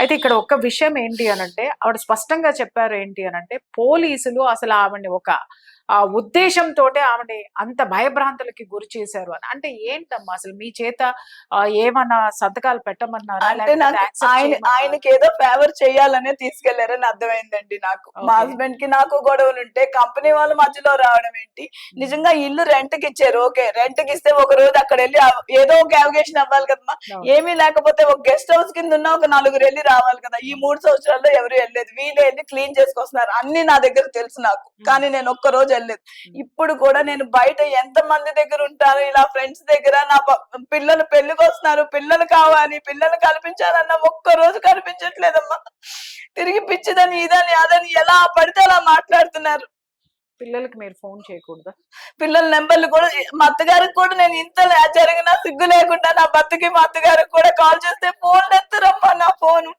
అయితే ఇక్కడ ఒక విషయం ఏంటి అనంటే ఆవిడ స్పష్టంగా చెప్పారు ఏంటి అనంటే పోలీసులు అసలు ఆవిడని ఒక ఉద్దేశంతో ఆవిడ అంత భయభ్రాంతులకి గురి చేశారు అని. అంటే ఏంటమ్మా అసలు మీ చేత ఏమన్నా సంతకాలు పెట్టమన్నారా? అంటే ఆయనకి ఏదో ఫేవర్ చేయాలనే తీసుకెళ్లారని అర్థమైందండి నాకు. మా హస్బెండ్ కి నాకు గొడవలు ఉంటే కంపెనీ వాళ్ళ మధ్యలో రావడం ఏంటి? నిజంగా ఇల్లు రెంట్ కి ఇచ్చారు. ఓకే, రెంట్ కి ఇస్తే ఒక రోజు అక్కడ వెళ్ళి ఏదో ఒక అవగేషన్ అవ్వాలి కదమ్మా. ఏమీ లేకపోతే ఒక గెస్ట్ హౌస్ కింద ఉన్న ఒక 4 వెళ్ళి రావాలి కదా. ఈ 3 సంవత్సరాల్లో ఎవరు వెళ్ళలేదు. వీళ్ళే వెళ్ళి క్లీన్ చేసుకొస్తున్నారు. అన్ని నా దగ్గర తెలుసు నాకు. కానీ నేను ఒక్క రోజు వెళ్ళలేదు. ఇప్పుడు కూడా నేను బయట ఎంత మంది దగ్గర ఉంటాను, ఇలా ఫ్రెండ్స్ దగ్గర నా పిల్లలు పెళ్లికి వస్తున్నారు, పిల్లలు కావాలి, పిల్లలు కల్పించాలన్నా ఒక్క రోజు కనిపించట్లేదమ్మా. తిరిగి పిచ్చిదని ఇదని అదని ఎలా పడితే అలా మాట్లాడుతున్నారు. పిల్లలకి మీరు ఫోన్ చేయకూడదా? పిల్లల నెంబర్లు కూడా మా అత్తగారికి కూడా నేను ఇంత జరిగినా సిగ్గు లేకుండా నా భర్తకి మా అత్తగారికి కూడా కాల్ చేస్తే ఫోన్ ఎత్తురమ్మా. నా ఫోను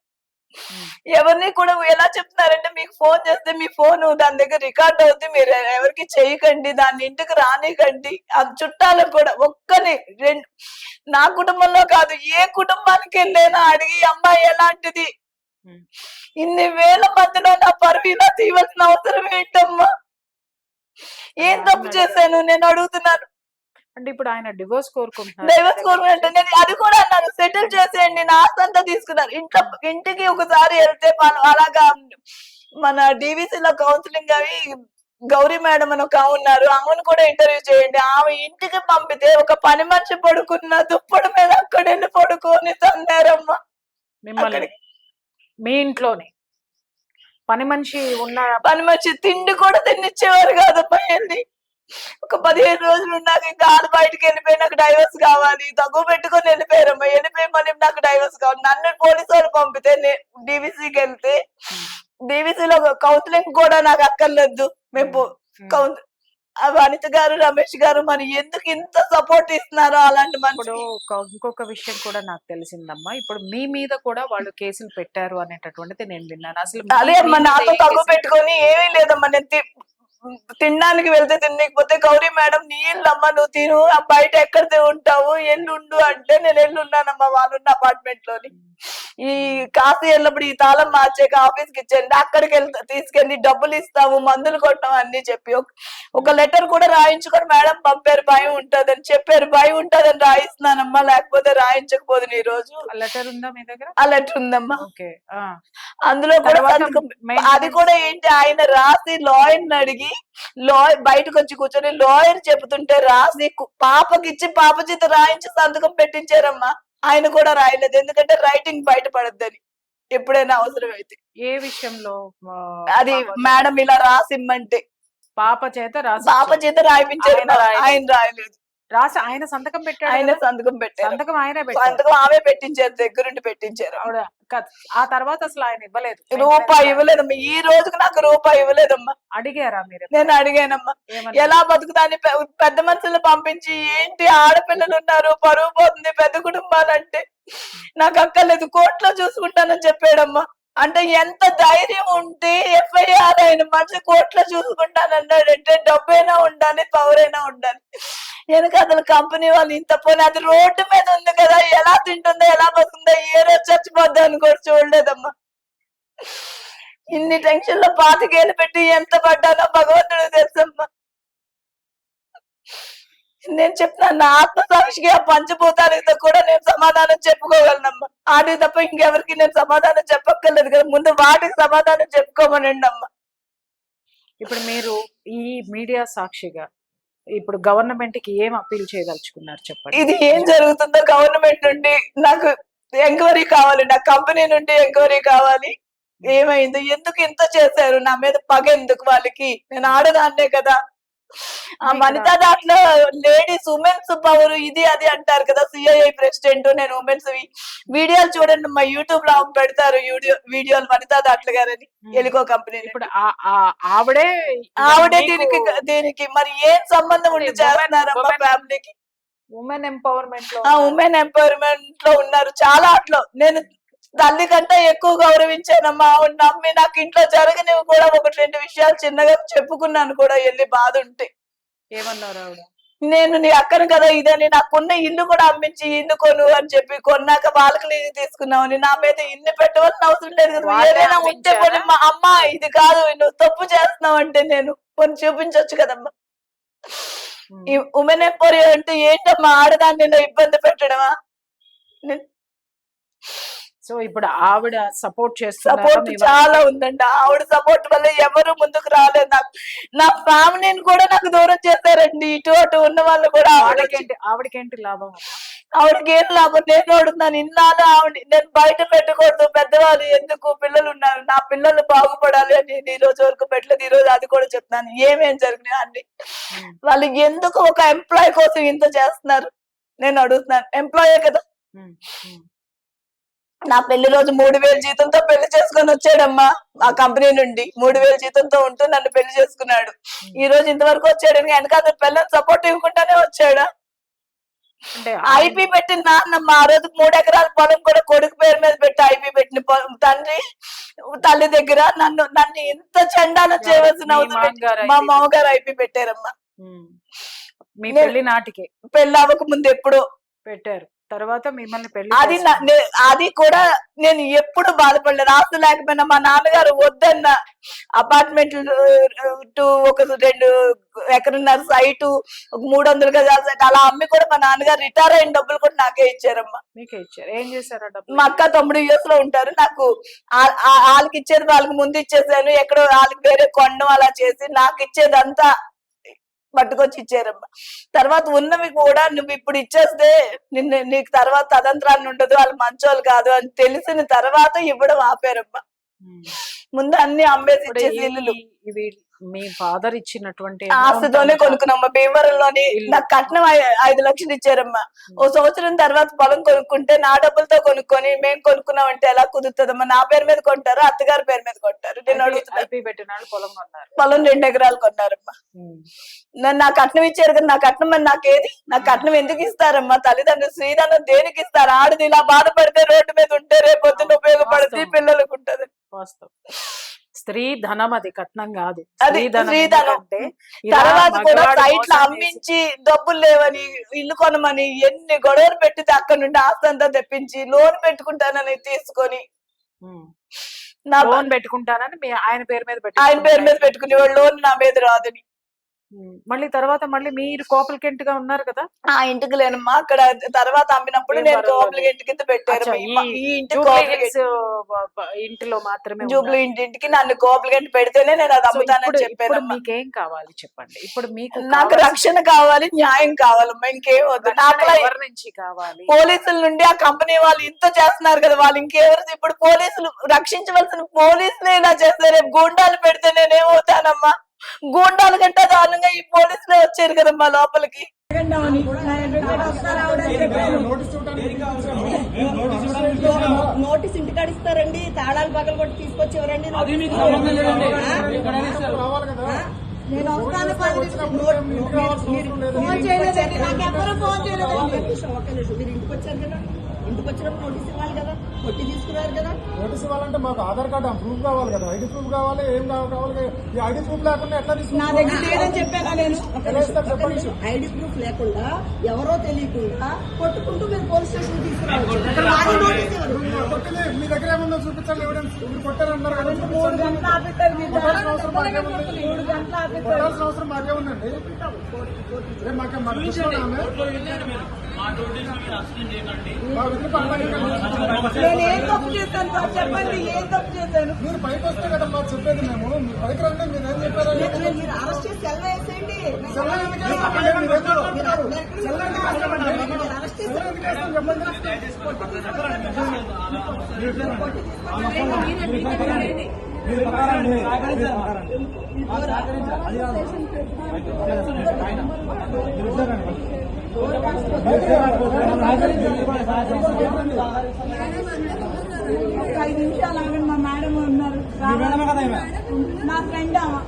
ఎవరిని కూడా ఎలా చెప్తున్నారంటే మీకు ఫోన్ చేస్తే మీ ఫోన్ దాని దగ్గర రికార్డ్ అవుతుంది, మీరు ఎవరికి చేయకండి, దాన్ని ఇంటికి రానికండి. అది చుట్టాలకు కూడా ఒక్కని నా కుటుంబంలో కాదు ఏ కుటుంబానికి వెళ్ళైనా అడిగి అమ్మాయి ఎలాంటిది, ఇన్ని వేల మధ్యలో నా పరువు ఇలా తీయవలసిన అవసరం ఏంటమ్మా? ఏం తప్పు చేశాను నేను అడుగుతున్నాను. అంటే ఇప్పుడు ఆయన డివోర్స్ కోరుకుంటున్నారు. డివోర్స్ కోరుకుంటే నేను అది కూడా అన్నాను, సెటిల్ చేసేయండి, నా ఆస్తి అంతా తీసుకున్నారు. ఇంటికి ఒకసారి వెళ్తే మనం అలాగా మన డివిసిలో కౌన్సిలింగ్ అవి గౌరీ మేడం అని ఒక ఉన్నారు, ఆమెను కూడా ఇంటర్వ్యూ చేయండి. ఆమె ఇంటికి పంపితే ఒక పని మనిషి పడుకున్న దుప్పటి మీద అక్కడ వెళ్ళి పడుకొని తన్నారమ్మా. మిమ్మల్ని మీ ఇంట్లోనే పని మనిషి ఉన్న పని మనిషి తిండి కూడా తినిచ్చేవారు కాదమ్మా. ఏంటి ఒక 15 రోజులు ఉన్నాక ఇంకా ఆడ బయటకు వెళ్ళిపోయి నాకు డైవర్స్ కావాలి, తగ్గు పెట్టుకొని వెళ్ళిపోయారమ్మా. వెళ్ళిపోయి మళ్ళీ నాకు డైవర్స్ కావాలి. నన్ను పోలీసు వాళ్ళు పంపితే డివిసికి వెళ్తే డివిసిలో కౌన్సిలింగ్ కూడా నాకు అక్కర్లేదు. మేము వనిత గారు రమేష్ గారు మరి ఎందుకు ఇంత సపోర్ట్ ఇస్తున్నారో అలాంటి ఇప్పుడు ఇంకొక విషయం కూడా నాకు తెలిసిందమ్మా. ఇప్పుడు మీ మీద కూడా వాళ్ళు కేసులు పెట్టారు అనేటటువంటిది నేను విన్నాను. అసలు అదే అమ్మా, నాతో తగ్గు పెట్టుకొని ఏమీ లేదమ్మా. నేను తినడానికి వెళ్తే తినకపోతే గౌరీ మేడం నీ ఇల్లమ్మా, నువ్వు తిను, బయట ఎక్కడ ఉంటావు ఎల్లుండు అంటే నేను ఎల్లున్నానమ్మా వాళ్ళున్న అపార్ట్మెంట్ లోని. ఈ కాశీ వెళ్ళినప్పుడు ఈ తాళం మార్చాక ఆఫీస్కి ఇచ్చేయండి, అక్కడికి తీసుకెళ్ళి డబ్బులు ఇస్తాము, మందులు కొట్టాం అన్ని చెప్పి ఒక లెటర్ కూడా రాయించుకొని మేడం పంపారు, భయం ఉంటదని చెప్పారు. భయం ఉంటదని రాయిస్తున్నానమ్మా, లేకపోతే రాయించకపోదు. ఈ రోజు లెటర్ ఉందా మీ దగ్గర? ఆ లెటర్ ఉందమ్మా. అందులో కూడా అది కూడా ఏంటి, ఆయన రాసి లాయర్ని అడిగి బయటకు వచ్చి కూర్చొని లాయర్ చెబుతుంటే రాసి పాపకిచ్చి పాప చేత రాయించి సంతకం పెట్టించారమ్మా. ఆయన కూడా రాయలేదు, ఎందుకంటే రైటింగ్ బయటపడద్దని. ఎప్పుడైనా అవసరం అయితే ఏ విషయంలో అది మేడం ఇలా రాసిమ్మంటే పాప చేత రాయిపించారు, ఆయన రాయలేదు. రాసి ఆయన సంతకం పెట్టాడు. ఆయన సంతకం పెట్టారు, సంతకం సంతకం ఆమె పెట్టించారు, దగ్గరుండి పెట్టించారు. ఆ తర్వాత అసలు ఆయన ఇవ్వలేదు, రూపాయి ఇవ్వలేదమ్మా. ఈ రోజుకి నాకు రూపాయి ఇవ్వలేదమ్మా. అడిగారా మీరు? నేను అడిగానమ్మా, ఎలా బతుకుతాని పెద్ద మనుషులు పంపించి ఏంటి ఆడపిల్లలు ఉన్నారు, పరువు పోతుంది, పెద్ద కుటుంబాలు అంటే నాకు అక్కర్లేదు, కోర్టులో చూసుకుంటానని చెప్పాడమ్మా. అంటే ఎంత ధైర్యం ఉంటే ఎఫ్ఐఆర్ అయిన మనిషి కోర్టులో చూసుకుంటానన్నాడంటే డబ్బైనా ఉండాలి, పవర్ అయినా ఉండాలి. వెనకాతల కంపెనీ వాళ్ళు ఇంత పోనీ అది రోడ్డు మీద ఉంది కదా, ఎలా తింటుందో ఎలా బతుందో ఏ రోజు చచ్చిపోద్దా అని కూడా చూడలేదమ్మా. ఇన్ని టెన్షన్ లో 25 ఏళ్ళు పెట్టి ఎంత పడ్డానో భగవంతుడు తెలుసమ్మా. నేను చెప్తున్నాను, నా ఆత్మసాక్షికి ఆ పంచభూతాలతో కూడా నేను సమాధానం చెప్పుకోగలనమ్మా. వాటికి తప్ప ఇంకెవరికి నేను సమాధానం చెప్పక్కర్లేదు కదా, ముందు వాటికి సమాధానం చెప్పుకోమనండి అమ్మా. ఇప్పుడు మీరు ఈ మీడియా సాక్షిగా ఇప్పుడు గవర్నమెంట్ కి ఏం అప్పీల్ చేయదలుచుకున్నారు చెప్పండి. ఇది ఏం జరుగుతుందో గవర్నమెంట్ నుండి నాకు ఎంక్వైరీ కావాలి, నా కంపెనీ నుండి ఎంక్వైరీ కావాలి. ఏమైంది, ఎందుకు ఇంత చేశారు, నా మీద పగ ఎందుకు వాళ్ళకి? నేను ఆడదాన్నే కదా. ఆ వనితా దాంట్లో లేడీస్ ఉమెన్స్ పవర్ ఇది అది అంటారు కదా, సిఐఐ ప్రెసిడెంట్, నేను ఉమెన్స్ వీడియోలు చూడండి మా యూట్యూబ్ లో పెడతారు వీడియోలు వనితా దాంట్లో గారని ఎలికో కంపెనీ. ఇప్పుడు ఆవిడే దీనికి మరి ఏం సంబంధం ఉండి చేస్తున్నారమ్మా ఫ్యామిలీకి? ఉమెన్ ఎంపవర్మెంట్ లో ఉమెన్ ఎంపవర్మెంట్ లో ఉన్నారు చాలా. అట్లో నేను తల్లి కంటే ఎక్కువ గౌరవించానమ్మా. ఆవిడ నమ్మి నాకు ఇంట్లో జరగనివి కూడా 1-2 విషయాలు చిన్నగా చెప్పుకున్నాను కూడా వెళ్ళి బాధ ఉంటే. ఏమన్నారు ఆవిడ? నేను నీ అక్కను కదా ఇదని, నాకున్న ఇల్లు కూడా అమ్మించి ఇల్లు కొను అని చెప్పి కొన్నాక వాళ్ళకి లీజు తీసుకున్నామని, నా మీద ఇల్లు పెట్టవలసిన అవసరం లేదు కదా, ఏదైనా ఉంటే కొన్ని మా అమ్మ ఇది కాదు నువ్వు తప్పు చేస్తున్నావు అంటే నేను కొన్ని చూపించవచ్చు కదమ్మా. ఈ ఉమెన్ ఎంపవర్ అంటే ఏంటమ్మా, ఆడదాన్ని ఇబ్బంది పెట్టడమా? సో ఇప్పుడు ఆవిడ సపోర్ట్ సపోర్ట్ చాలా ఉందండి. ఆవిడ సపోర్ట్ వల్ల ఎవరు ముందుకు రాలేదు. నాకు నా ఫ్యామిలీని కూడా నాకు దూరం చేశారండి. ఇటు అటు ఉన్న వాళ్ళు కూడా. ఆవిడకేంటి లాభం? ఆవిడకి ఏం లాభం? నేను అడుగుతున్నాను, ఇన్నాళ్ళు ఆవిడ నేను బయట పెట్టకూడదు, పెద్దవాళ్ళు ఎందుకు, పిల్లలు ఉన్నారు, నా పిల్లలు బాగుపడాలి అని నేను ఈ రోజు వరకు పెట్టలేదు. ఈ రోజు అది కూడా చెప్తున్నాను, ఏమేం జరిగినాయి అండి. వాళ్ళు ఎందుకు ఒక ఎంప్లాయ్ కోసం ఇంత చేస్తున్నారు నేను అడుగుతున్నాను. ఎంప్లాయే కదా. నా పెళ్లి రోజు 3000 జీతంతో పెళ్లి చేసుకుని వచ్చాడమ్మా. ఆ కంపెనీ నుండి 3000 జీతంతో ఉంటూ నన్ను పెళ్లి చేసుకున్నాడు. ఈ రోజు ఇంతవరకు వచ్చాడు, వెనకాల పిల్లలు సపోర్ట్ ఇవ్వకుండానే వచ్చాడా? ఐపీ పెట్టిన నాన్నమ్మ ఆ రోజు 3 ఎకరాల పొలం కూడా కొడుకు పేరు మీద పెట్టి ఐపీ పెట్టిన తండ్రి తల్లి దగ్గర నన్ను ఇంత చండాలం చేయవలసిన అవసరం. మా మామగారు ఐపీ పెట్టారమ్మా. పెళ్లి అవ్వక ముందు ఎప్పుడో పెట్టారు. తర్వాత మిమ్మల్ని పెళ్లి అది కూడా నేను ఎప్పుడు బాధపడలేదు. ఆస్తి లేకపోయినా మా నాన్నగారు వద్దన్న అపార్ట్మెంట్ 2 ఎకరన్నర సైటు 300 గజాల సైట్ అలా అమ్మి కూడా మా నాన్నగారు రిటైర్ అయిన డబ్బులు కూడా నాకే ఇచ్చారమ్మా. మీకే ఇచ్చారు? ఏం చేశారు ఆ డబ్బులు? మా అక్క 9 years లో ఉంటారు. నాకు వాళ్ళకి ఇచ్చేది వాళ్ళకి ముందు ఇచ్చేసాను. ఎక్కడో వాళ్ళకి వేరే కొండం అలా చేసి నాకు ఇచ్చేదంతా పట్టుకొచ్చి ఇచ్చారమ్మా. తర్వాత ఉన్నవి కూడా నువ్వు ఇప్పుడు ఇచ్చేస్తే నీకు తర్వాత తదంత్రాన్ని ఉండదు, వాళ్ళు మంచోళ్ళు కాదు అని తెలిసిన తర్వాత ఇవ్వడం ఆపారమ్మా. ముందు అన్ని అమ్మేసి ఇచ్చేసి ఇల్లు మీ ఫాదర్ ఇచ్చినటువంటి ఆస్తితోనే కొనుక్కున్నామ్మా. భీమవరంలోని నాకు కట్నం 5 లక్షలు ఇచ్చారమ్మా. ఓ సంవత్సరం తర్వాత పొలం కొనుక్కుంటే నా డబ్బులతో కొనుక్కొని మేము కొనుక్కున్నామంటే ఎలా కుదురుతుందమ్మా? నా పేరు మీద కొంటారు, అత్తగారి పేరు మీద కొంటారు. నేను అడుగుతున్నాను. పొలం 2 ఎకరాలు కొన్నారమ్మా. నా కట్నం ఇచ్చారు కదా, నా కట్నం అని నాకేది? నా కట్నం ఎందుకు ఇస్తారమ్మా? తల్లిదండ్రులు శ్రీధనం దేనికి ఇస్తారు? ఆడది ఇలా బాధపడితే రోడ్డు మీద ఉంటే రేపొద్దున ఉపయోగపడుతుంది, పిల్లలకు ఉంటది. స్త్రీ ధనం, అది కట్నం కాదు. తర్వాత కూడా సైట్లు అమ్మించి డబ్బులు లేవని ఇల్లు కొనమని ఎన్ని గొడవలు పెట్టితే అక్కడ నుండి ఆస్తి అంతా తెప్పించి లోన్ పెట్టుకుంటానని తీసుకొని లోన్ పెట్టుకుంటానని ఆయన పేరు మీద పెట్టుకునేవాడు. లోన్ నా మీద రాదని. మళ్ళీ తర్వాత మీరు కోపలికెంట్ గా ఉన్నారు కదా? ఆ ఇంటికి లేనమ్మా. అక్కడ తర్వాత అమ్మినప్పుడు నేను కోపలికెంట్ కింద పెట్టారు. ఇంటిలో మాత్రమే జూబ్లీ ఇంటికి నన్ను కోపలికెంట్ పెడితేనే నేను అది అమ్ముతానని చెప్పాను. మీకేం కావాలి చెప్పండి? ఇప్పుడు నాకు రక్షణ కావాలి, న్యాయం కావాలమ్మా. ఇంకేం వద్దు. ఎవరి నుంచి కావాలి? పోలీసుల నుండి. ఆ కంపెనీ వాళ్ళు ఇంత చేస్తున్నారు కదా, వాళ్ళు ఇంకెవరు? ఇప్పుడు పోలీసులు రక్షించవలసిన పోలీసులు ఇలా చేస్తారు. రేపు గూండాలు పెడితే నేనేమవుతానమ్మా? గూండాల కంటే దారుణంగా ఈ పోలీసులే వచ్చారు కదమ్మా లోపలికి. నోటీస్ ఇంటికాడ ఇస్తారండి, తాళాలు పగలు కొట్టి తీసుకొచ్చి ఎవరండి? నేను వస్తాను 10 నిమిషాలు. ఫోన్ చేయలేదండి, నాకు ఎవరు ఫోన్ చేయలేదండి. ఒక్క నిమిషం, మీరు ఇంటికి వచ్చారు కదా, ఇంటికి వచ్చినప్పుడు నోటీస్ ఇవ్వాలి కదా, కొట్టి తీసుకున్నారు కదా. నోటీస్ ఇవ్వాలంటే మాకు ఆధార్ కార్డు ప్రూఫ్ కావాలి కదా, ఐడి ప్రూఫ్ కావాలి, ఏం కావాలి. ఈ ఐడి ప్రూఫ్ లేకుండా ఎట్లా నా తీసుకున్నారు? దగ్గర లేదని చెప్పాను నేను. ఐడి ప్రూఫ్ లేకుండా ఎవరో తెలియకుండా కొట్టుకుంటూ మీరు పోలీస్ స్టేషన్ తీసుకురావచ్చు. ఇక్కడ వాడి నోటీస్ ఇవ్వరు. కొట్టింది మీ దగ్గర ఏమన్నా చూపించాలి ఎవిడెన్స్. మీరు కొట్టారన్నారు కదా, 3 గంటలు ఆపిస్తారు మీరు. కొట్టాల్సిన అవసరం మాకేముంది? 3 గంటలు ఆపిస్తారు. కొట్టాల్సిన అవసరం మాకేముందండి? రేపు మాకేం మన దృష్టిలో ఆమె? మా విధులు పక్కన నేను ఏం తప్పు చేశాను సార్, చెప్పండి ఏం తప్పు చేశాను? మీరు పైకి వస్తే కదా మాకు చెప్పేది. మేము మీ పైకి రండి, మీరు ఏం చెప్పారు? మీరు అరెస్ట్ చేసి సెల్ వేసేయండి. సెల్ల ఎందుకు వేస్తామండి? మీరు ఏం చెప్తున్నారు? సెల్ల ఎందుకు వేస్తామండి? మీరు అరెస్ట్ చేసి సెల్ల ఎందుకు వేస్తాం చెప్పండి. మీరు పక్కరండి. ఒక 5 నిమిషాలు ఆగండి, మా మేడం ఉన్నారు. నా ఫ్రెండ్ ఆమె.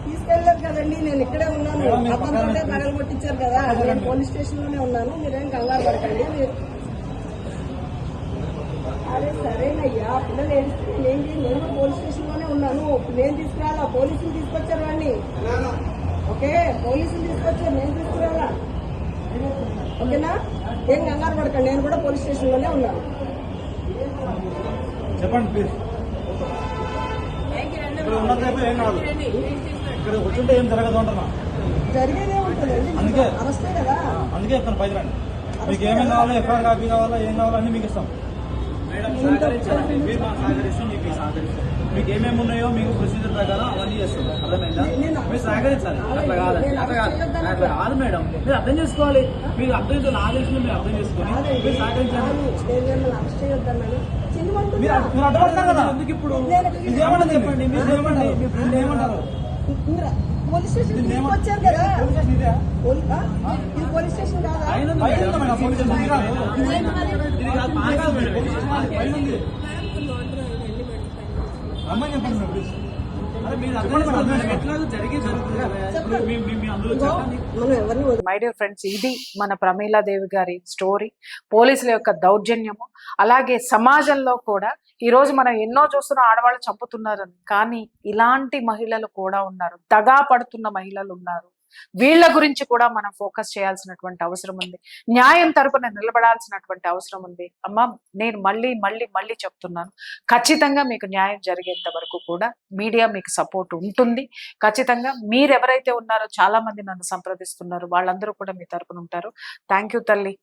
తీసుకెళ్ళలేదు కదండి, నేను ఇక్కడే ఉన్నాను. అతనితోటే మెడలు కొట్టించారు కదా, నేను పోలీస్ స్టేషన్ లోనే ఉన్నాను. మీరేం కంగారు పడకండి. అరే సరేనయ్యా, పిల్లలు ఏడిస్తే ఏంటి, నేను పోలీస్ స్టేషన్ లోనే ఉన్నాను. నేను తీసుకురాలా, పోలీసులు తీసుకొచ్చారు వాడిని. ఓకే, పోలీసులు తీసుకొచ్చారు, నేను తీసుకురాలా. ఓకేనా, ఏం కంగారు పడకండి, నేను కూడా పోలీస్ స్టేషన్ లోనే ఉన్నాను. చెప్పండి ప్లీజ్. ఇక్కడ ఉన్నట్లయితే ఏం కాదు, ఇక్కడ కూర్చుంటే ఏం జరగదు అంటున్నా. జరిగేదే ఉంటుందండి, అందుకే. అరెస్టే కదా. అందుకే చెప్తాను పైకి రండి. మీకు ఏమేమి కావాలో, ఎఫ్ఐఆర్ కాపీ కావాలో, ఏం కావాలో అన్ని మీకు ఇస్తాం. మీరు మాకు సహకరిస్తాం, మీకు సహకరిస్తాం. మీకు ఏమేమి ఉన్నాయో మీకు ప్రొసీజర్ ప్రకారం అవన్నీ చేస్తాం. అర్థమైందా? మీరు సహకరించాలి. అట్లా కాదు, అట్లా కాదు మేడం. మీరు అర్థం చేసుకోవాలి. మీరు అర్థం చేసుకోవాలి, నా తెలిసిన మీరు అర్థం చేసుకొని మీరు సహకరించాలి. నేను మిమ్మల్ని అరెస్ట్ చేయొద్దన్నాను. మీరు అడ్డపడతారు కదా. ఎందుకు ఇప్పుడు ఇదేమన్నా చెప్పండి, మీరు ఏమండి, మీ ఫ్రెండ్ ఏమంటారు? పోలీస్ స్టేషన్ తీసుకొచ్చారు కదా. పోలీస్ స్టేషన్ ఇదే? ఇది పోలీస్ స్టేషన్ కాదా? పైన ఉంది మేడం, పోలీస్ స్టేషన్ ఇది కాదు. ఇది కాదు, మా కాదు మేడం, పోలీస్ స్టేషన్ అది పైన ఉంది. రమ్మని చెప్పండి మేడం ప్లీజ్. అరే మీరు అర్థం ఎట్లా జరిగి జరుగుతుంది కదా, మీ అందులో చెప్పండి. మనం ఎవరిని మై డియర్ ఫ్రెండ్స్, ఇది మన ప్రమీలాదేవి గారి స్టోరీ. పోలీసుల యొక్క దౌర్జన్యము, అలాగే సమాజంలో కూడా ఈ రోజు మనం ఎన్నో చూస్తున్నాం, ఆడవాళ్ళు చంపుతున్నారని. కానీ ఇలాంటి మహిళలు కూడా ఉన్నారు, దగా పడుతున్న మహిళలు ఉన్నారు. వీళ్ళ గురించి కూడా మనం ఫోకస్ చేయాల్సినటువంటి అవసరం ఉంది, న్యాయం తరపున నిలబడాల్సినటువంటి అవసరం ఉంది. అమ్మ, నేను మళ్ళీ మళ్ళీ మళ్ళీ చెప్తున్నాను, ఖచ్చితంగా మీకు న్యాయం జరిగేంత వరకు కూడా మీడియా మీకు సపోర్ట్ ఉంటుంది. ఖచ్చితంగా మీరు ఎవరైతే ఉన్నారో చాలా మంది నన్ను సంప్రదిస్తున్నారు, వాళ్ళందరూ కూడా మీ తరపున ఉంటారు. థ్యాంక్ యూ తల్లి.